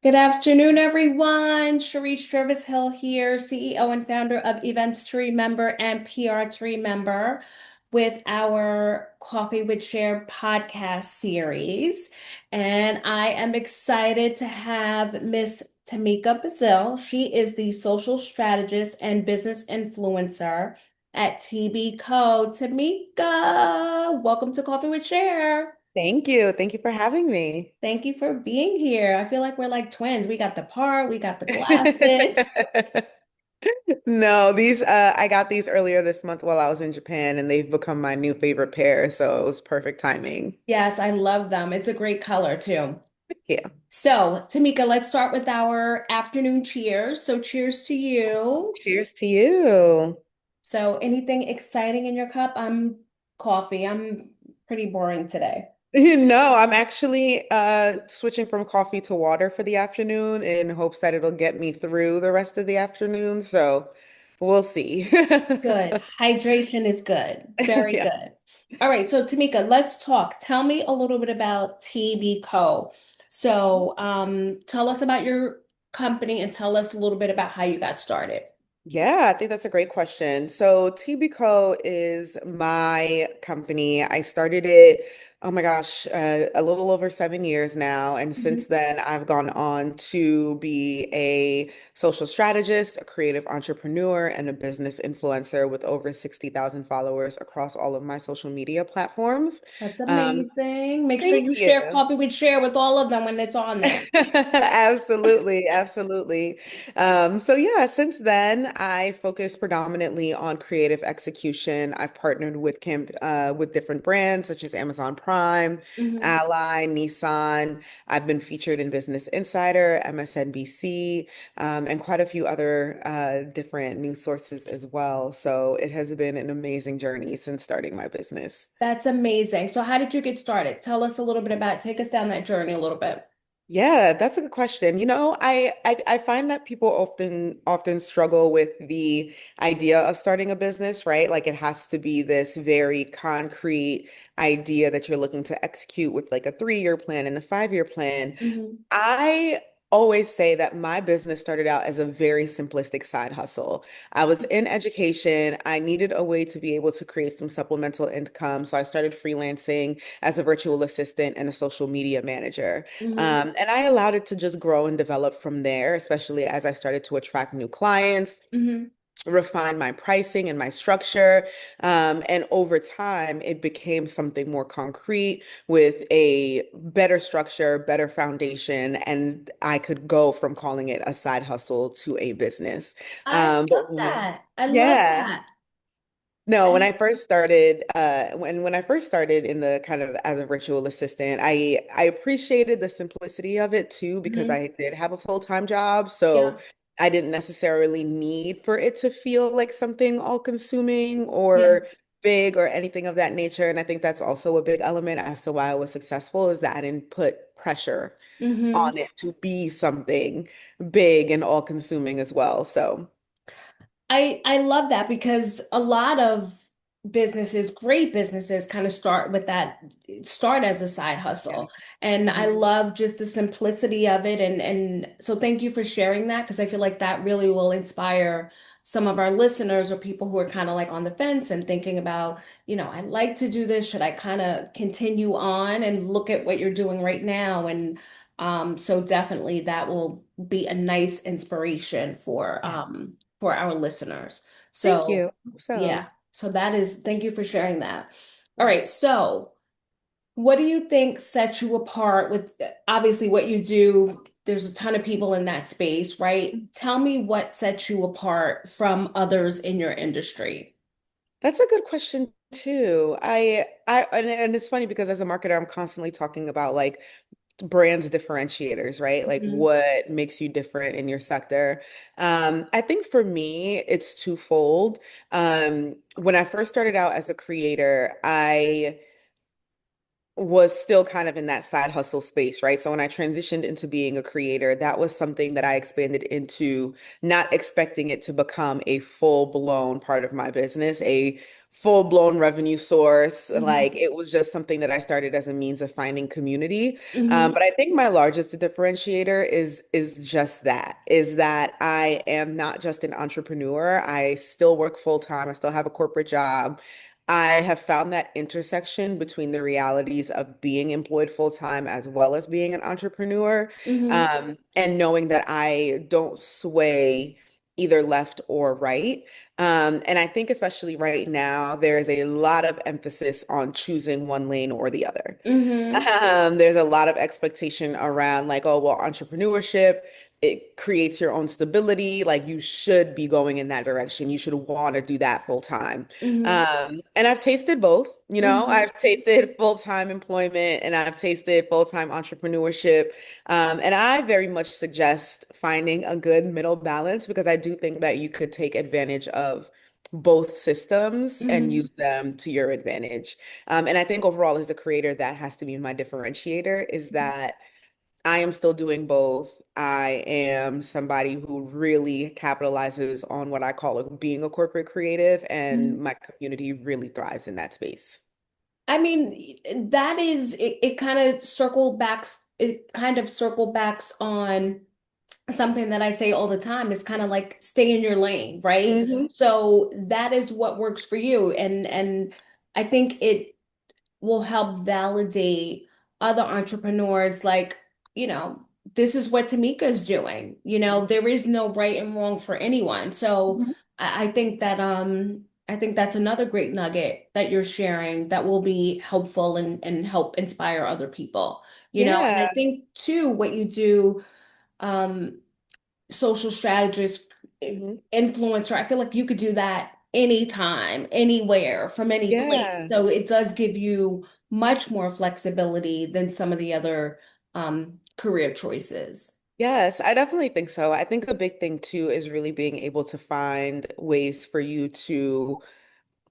Good afternoon, everyone. Sharice Jervis Hill here, CEO and founder of Events to Remember and PR to Remember, with our Coffee with Cher podcast series. And I am excited to have Miss Tameka Bazile. She is the social strategist and business influencer at TB Co. Tameka, welcome to Coffee with Cher. Thank you. Thank you for having me. Thank you for being here. I feel like we're like twins. We got the part, we got the glasses. No, these I got these earlier this month while I was in Japan and they've become my new favorite pair, so it was perfect timing. Yes, I love them. It's a great color too. Yeah. So, Tamika, let's start with our afternoon cheers. So, cheers to you. Cheers to you. So, anything exciting in your cup? I'm coffee. I'm pretty boring today. No, I'm actually switching from coffee to water for the afternoon in hopes that it'll get me through the rest of the afternoon, so we'll see. Good. Hydration is good. Very Yeah. good. All right. So, Tamika, let's talk. Tell me a little bit about TB Co. So, tell us about your company and tell us a little bit about how you got started. Yeah, I think that's a great question. So TBCO is my company. I started it, oh my gosh, a little over 7 years now. And Mhm. since then, I've gone on to be a social strategist, a creative entrepreneur, and a business influencer with over 60,000 followers across all of my social media platforms. That's Um, amazing. Make sure thank you share you. Coffee with Share with all of them when it's on there. Absolutely, absolutely. So yeah, since then I focus predominantly on creative execution. I've partnered with different brands such as Amazon Prime, Mhm. Ally, Nissan. I've been featured in Business Insider, MSNBC, and quite a few other different news sources as well. So it has been an amazing journey since starting my business. That's amazing. So, how did you get started? Tell us a little bit about, take us down that journey a little bit. Yeah, that's a good question. I find that people often struggle with the idea of starting a business, right? Like it has to be this very concrete idea that you're looking to execute with like a 3-year plan and a 5-year plan. Mhm. I always say that my business started out as a very simplistic side hustle. I was in education. I needed a way to be able to create some supplemental income. So I started freelancing as a virtual assistant and a social media manager. Mhm. And I allowed it to just grow and develop from there, especially as I started to attract new clients, Mhm. refine my pricing and my structure. And over time, it became something more concrete with a better structure, better foundation, and I could go from calling it a side hustle to a business. I love But that. I love yeah. that. No, when I, I first started, when I first started in the kind of as a virtual assistant, I appreciated the simplicity of it too because mhm. I did have a full-time job, so Yeah. I didn't necessarily need for it to feel like something all-consuming Yeah. or big or anything of that nature. And I think that's also a big element as to why I was successful is that I didn't put pressure Mhm. on it to be something big and all-consuming as well. So, I love that because a lot of businesses, great businesses, kind of start with that, start as a side yeah. hustle. And I Mhm. love just the simplicity of it. And so thank you for sharing that because I feel like that really will inspire some of our listeners or people who are kind of like on the fence and thinking about, I'd like to do this. Should I kind of continue on and look at what you're doing right now? And so definitely that will be a nice inspiration Yeah. for our listeners. Thank So, you. yeah. So. So that is, thank you for sharing that. All right. Yes. So, what do you think sets you apart with obviously what you do? There's a ton of people in that space, right? Tell me what sets you apart from others in your industry. That's a good question too. And it's funny because as a marketer, I'm constantly talking about like brands differentiators, right? Like Mhm. what makes you different in your sector. I think for me, it's twofold. When I first started out as a creator, was still kind of in that side hustle space, right? So when I transitioned into being a creator, that was something that I expanded into, not expecting it to become a full-blown part of my business, a full-blown revenue source. Hmm. Like it was just something that I started as a means of finding community. Hmm. But I think my largest differentiator is just that, is that I am not just an entrepreneur. I still work full time. I still have a corporate job. I have found that intersection between the realities of being employed full time as well as being an entrepreneur, Hmm. and knowing that I don't sway either left or right. And I think, especially right now, there is a lot of emphasis on choosing one lane or the other. Hmm. There's a lot of expectation around, like, oh, well, entrepreneurship, it creates your own stability. Like you should be going in that direction. You should want to do that full time. Hmm. And I've tasted both, Hmm. I've tasted full-time employment and I've tasted full-time entrepreneurship. And I very much suggest finding a good middle balance because I do think that you could take advantage of both systems and Hmm. use them to your advantage. And I think overall, as a creator, that has to be my differentiator is that I am still doing both. I am somebody who really capitalizes on what I call being a corporate creative, and Hmm. my community really thrives in that space. I mean, that is it, it kind of circle backs on something that I say all the time is kind of like stay in your lane, right? Hmm. So that is what works for you. And I think it will help validate other entrepreneurs like, you know, this is what Tameka's doing. You know, there is no right and wrong for anyone. So Mhm. I think that I think that's another great nugget that you're sharing that will be helpful and help inspire other people. You know, and I Yeah. think too what you do, um, social strategist, Hmm. influencer. I feel like you could do that anytime, anywhere, from any place. Yeah. So it does give you much more flexibility than some of the other career choices. Yes, I definitely think so. I think a big thing too is really being able to find ways for you to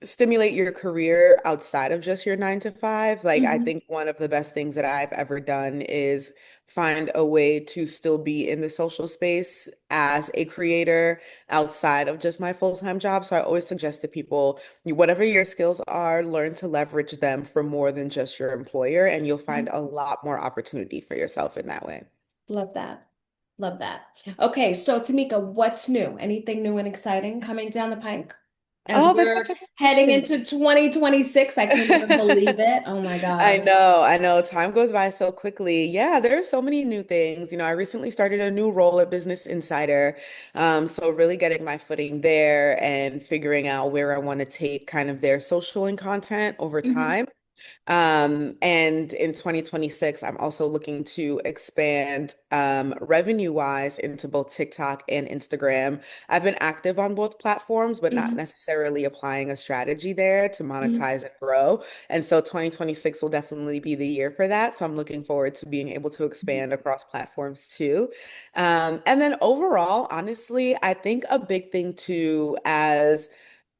stimulate your career outside of just your 9 to 5. Like, I Hmm. think one of the best things that I've ever done is find a way to still be in the social space as a creator outside of just my full-time job. So I always suggest to people, whatever your skills are, learn to leverage them for more than just your employer, and you'll find a lot more opportunity for yourself in that way. Love that. Love that. Okay, so Tameka, what's new? Anything new and exciting coming down the pike? As Oh, that's such we're a good heading question. into 2026, I can't even believe it. Oh my God. I know. Time goes by so quickly. Yeah, there are so many new things. I recently started a new role at Business Insider. So really getting my footing there and figuring out where I want to take kind of their social and content over Hmm. time. And in 2026, I'm also looking to expand revenue-wise into both TikTok and Instagram. I've been active on both platforms, but not Hmm. necessarily applying a strategy there to Hmm. monetize and grow. And so 2026 will definitely be the year for that. So I'm looking forward to being able to expand across platforms too. And then overall, honestly, I think a big thing too, as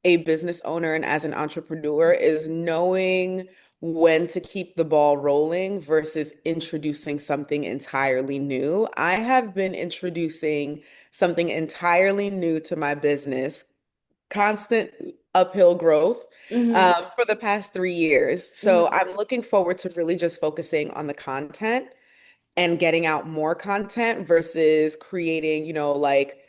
a business owner and as an entrepreneur is knowing when to keep the ball rolling versus introducing something entirely new. I have been introducing something entirely new to my business, constant uphill growth, Hmm. for the past 3 years. So Hmm. I'm looking forward to really just focusing on the content and getting out more content versus creating, like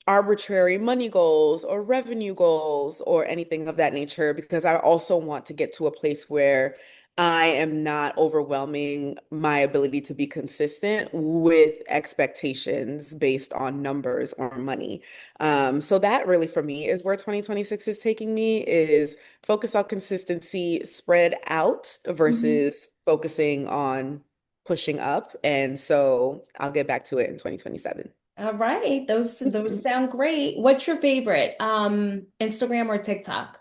arbitrary money goals or revenue goals or anything of that nature, because I also want to get to a place where I am not overwhelming my ability to be consistent with expectations based on numbers or money. So that really for me is where 2026 is taking me, is focus on consistency, spread out Hmm. versus focusing on pushing up. And so I'll get back to it in 2027. All right, those sound great. What's your favorite? Instagram or TikTok?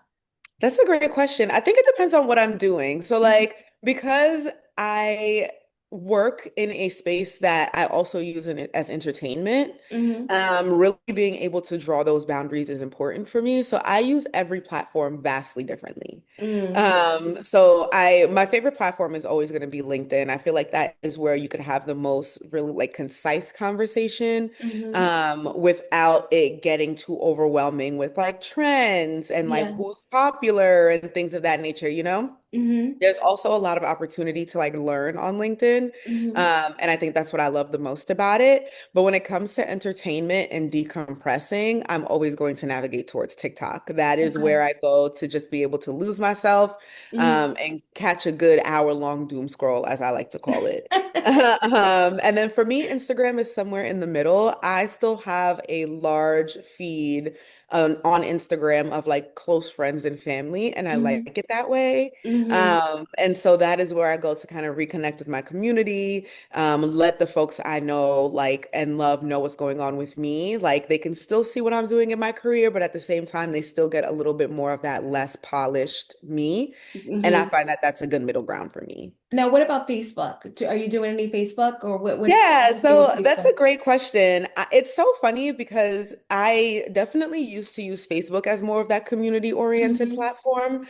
That's a great question. I think it depends on what I'm doing. So Mhm. like because I work in a space that I also use in it as entertainment. Mm-hmm. Really being able to draw those boundaries is important for me. So I use every platform vastly differently. Mm-hmm. My favorite platform is always going to be LinkedIn. I feel like that is where you could have the most really like concise conversation, Mm-hmm. without it getting too overwhelming with like trends and like Yeah. who's popular and things of that nature, you know? Mm-hmm. There's also a lot of opportunity to like learn on LinkedIn. Mm-hmm. And I think that's what I love the most about it. But when it comes to entertainment and decompressing, I'm always going to navigate towards TikTok. That is Okay. where I go to just be able to lose myself, Mm-hmm. and catch a good hour-long doom scroll, as I like to call it. And then for me, Instagram is somewhere in the middle. I still have a large feed on Instagram of like close friends and family, and I like Mm-hmm. it that way. Mm-hmm. And so that is where I go to kind of reconnect with my community, let the folks I know like and love know what's going on with me. Like they can still see what I'm doing in my career, but at the same time, they still get a little bit more of that less polished me. And I Mm-hmm. find that that's a good middle ground for me. Now, what about Facebook? Are you doing any Facebook or what's Yeah, your thing with so that's a Facebook? great question. It's so funny because I definitely used to use Facebook as more of that community-oriented Mm-hmm. platform.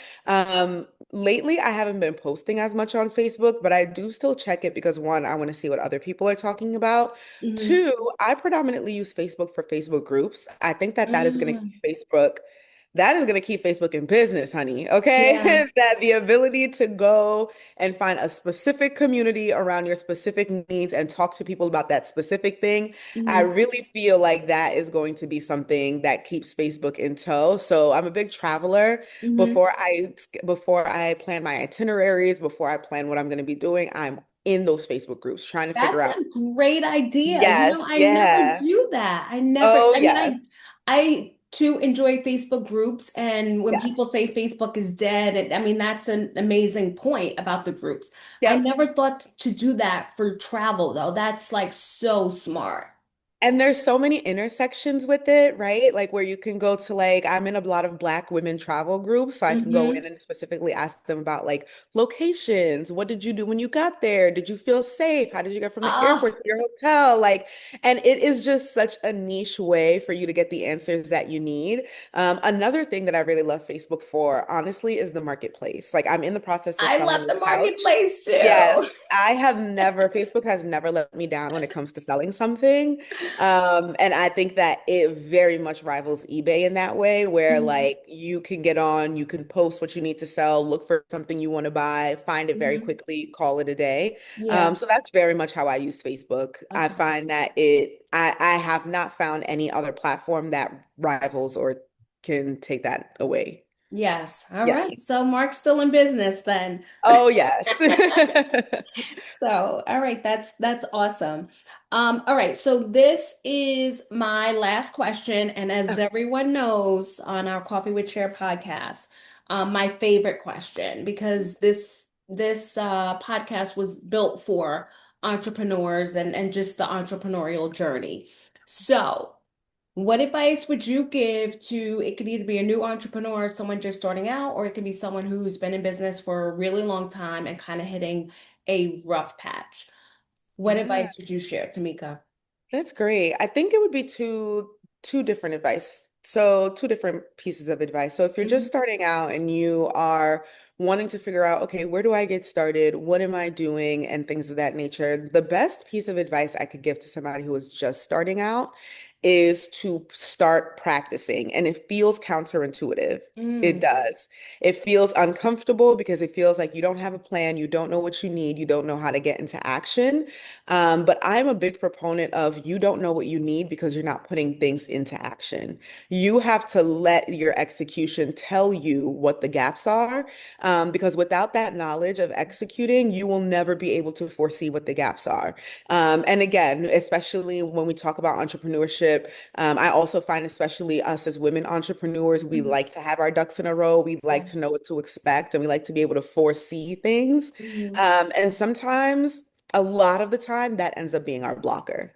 Lately, I haven't been posting as much on Facebook, but I do still check it because one, I want to see what other people are talking about. Mm-hmm. Two, I predominantly use Facebook for Facebook groups. I think that that is going to Mm. keep Facebook. That is going to keep Facebook in business, honey. Yeah. Okay. That the ability to go and find a specific community around your specific needs and talk to people about that specific thing. I Mm-hmm. really feel like that is going to be something that keeps Facebook in tow. So I'm a big traveler. Mm-hmm. Before I plan my itineraries, before I plan what I'm going to be doing, I'm in those Facebook groups trying to figure That's out. a great idea. Yes, I never yeah. do that. Oh, I mean, yes. I too enjoy Facebook groups. And when people Yes. say Facebook is dead, and I mean, that's an amazing point about the groups. I Yep. never thought to do that for travel, though. That's like so smart. And there's so many intersections with it, right? Like where you can go to like I'm in a lot of Black women travel groups, so I can go in Mm-hmm. and specifically ask them about like locations. What did you do when you got there? Did you feel safe? How did you get from the Oh, airport to your hotel? Like, and it is just such a niche way for you to get the answers that you need. Another thing that I really love Facebook for, honestly, is the marketplace. Like I'm in the process of I love selling the a couch. marketplace Yes, too. Facebook has never let me down when it comes to selling something. And I think that it very much rivals eBay in that way, where Mhm. like you can get on, you can post what you need to sell, look for something you want to buy, find it very Mhm. quickly, call it a day. Yeah. So that's very much how I use Facebook. I Okay. find that I have not found any other platform that rivals or can take that away. Yes. All Yeah. right. So Mark's still in business then. Oh, yes. So, all right, that's awesome. All right, so this is my last question, and as everyone knows on our Coffee with Cher podcast, my favorite question because this podcast was built for entrepreneurs and just the entrepreneurial journey. So. What advice would you give to, it could either be a new entrepreneur, someone just starting out, or it could be someone who's been in business for a really long time and kind of hitting a rough patch? What Yeah. advice would you share, Tameka? That's great. I think it would be two different advice. So two different pieces of advice. So if you're just Hmm. starting out and you are wanting to figure out, okay, where do I get started? What am I doing? And things of that nature. The best piece of advice I could give to somebody who is just starting out is to start practicing. And it feels counterintuitive. It Mm, does. It feels uncomfortable because it feels like you don't have a plan, you don't know what you need, you don't know how to get into action. But I'm a big proponent of you don't know what you need because you're not putting things into action. You have to let your execution tell you what the gaps are, because without that knowledge of executing, you will never be able to foresee what the gaps are. And again, especially when we talk about entrepreneurship, I also find, especially us as women entrepreneurs, we mhm, like to have our ducks in a row. We like yeah. to know what to expect and we like to be able to foresee things. Mhm. And sometimes, a lot of the time, that ends up being our blocker.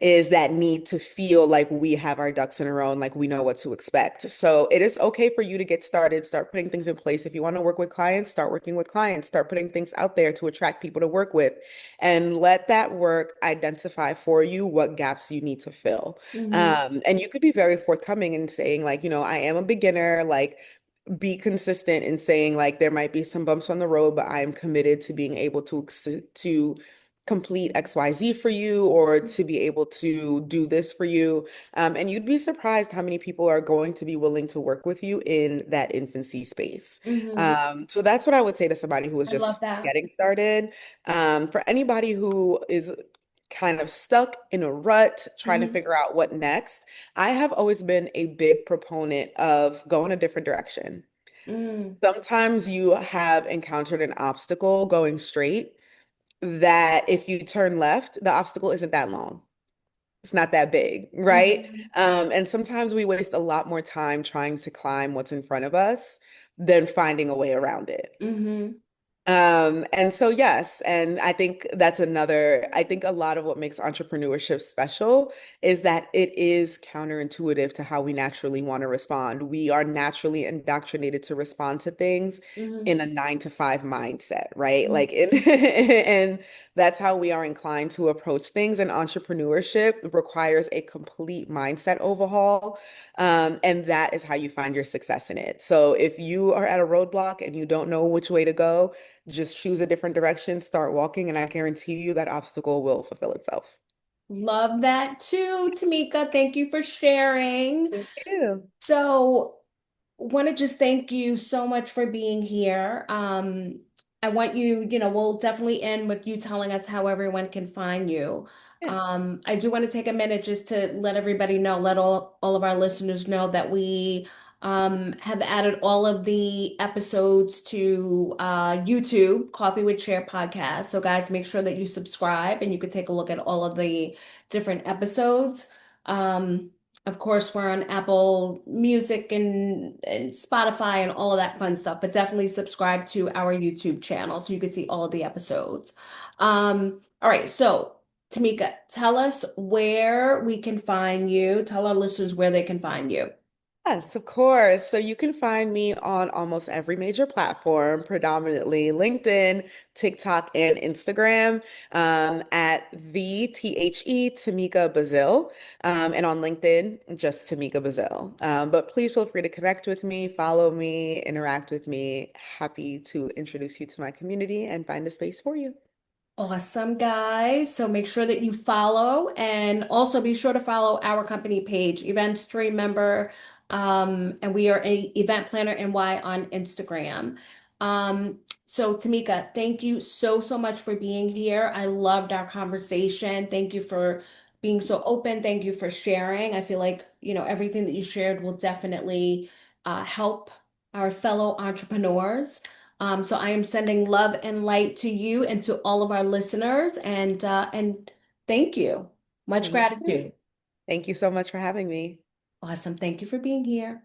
is that need to feel like we have our ducks in a row and like we know what to expect. So it is okay for you to get started, start putting things in place. If you want to work with clients, start working with clients, start putting things out there to attract people to work with, and let that work identify for you what gaps you need to fill. Hmm. And you could be very forthcoming in saying, like, I am a beginner, like, be consistent in saying like there might be some bumps on the road, but I am committed to being able to complete XYZ for you or to be able to do this for you. And you'd be surprised how many people are going to be willing to work with you in that infancy space. Hmm. So that's what I would say to somebody who is I love just that. getting started. For anybody who is kind of stuck in a rut trying to Hmm. figure out what next, I have always been a big proponent of going a different direction. Mm. Sometimes you have encountered an obstacle going straight that if you turn left, the obstacle isn't that long. It's not that big, right? Hmm. And sometimes we waste a lot more time trying to climb what's in front of us than finding a way around it. Hmm. And so yes, and I think a lot of what makes entrepreneurship special is that it is counterintuitive to how we naturally want to respond. We are naturally indoctrinated to respond to things Hmm. in a 9 to 5 mindset, right? Hmm. Like and that's how we are inclined to approach things. And entrepreneurship requires a complete mindset overhaul. And that is how you find your success in it. So if you are at a roadblock and you don't know which way to go, just choose a different direction, start walking, and I guarantee you that obstacle will fulfill itself. Love that too, Tameka. Thank you for sharing. Thank you. So, want to just thank you so much for being here. I want you, we'll definitely end with you telling us how everyone can find you. Yeah. I do want to take a minute just to let everybody know, let all of our listeners know that we have added all of the episodes to YouTube, Coffee with Cher podcast. So, guys, make sure that you subscribe and you can take a look at all of the different episodes. Um, of course, we're on Apple Music and Spotify and all of that fun stuff, but definitely subscribe to our YouTube channel so you can see all of the episodes. All right, so Tameka, tell us where we can find you. Tell our listeners where they can find you. Yes, of course. So you can find me on almost every major platform, predominantly LinkedIn, TikTok, and Instagram, at Tameka Bazile, and on LinkedIn, just Tameka Bazile. But please feel free to connect with me, follow me, interact with me. Happy to introduce you to my community and find a space for you. Awesome, guys. So make sure that you follow and also be sure to follow our company page, Events to Remember. And we are a event planner NY on Instagram. So Tameka, thank you so much for being here. I loved our conversation. Thank you for being so open. Thank you for sharing. I feel like, everything that you shared will definitely help our fellow entrepreneurs. So I am sending love and light to you and to all of our listeners, and thank you. Much Understood. gratitude. Thank you so much for having me. Awesome. Thank you for being here.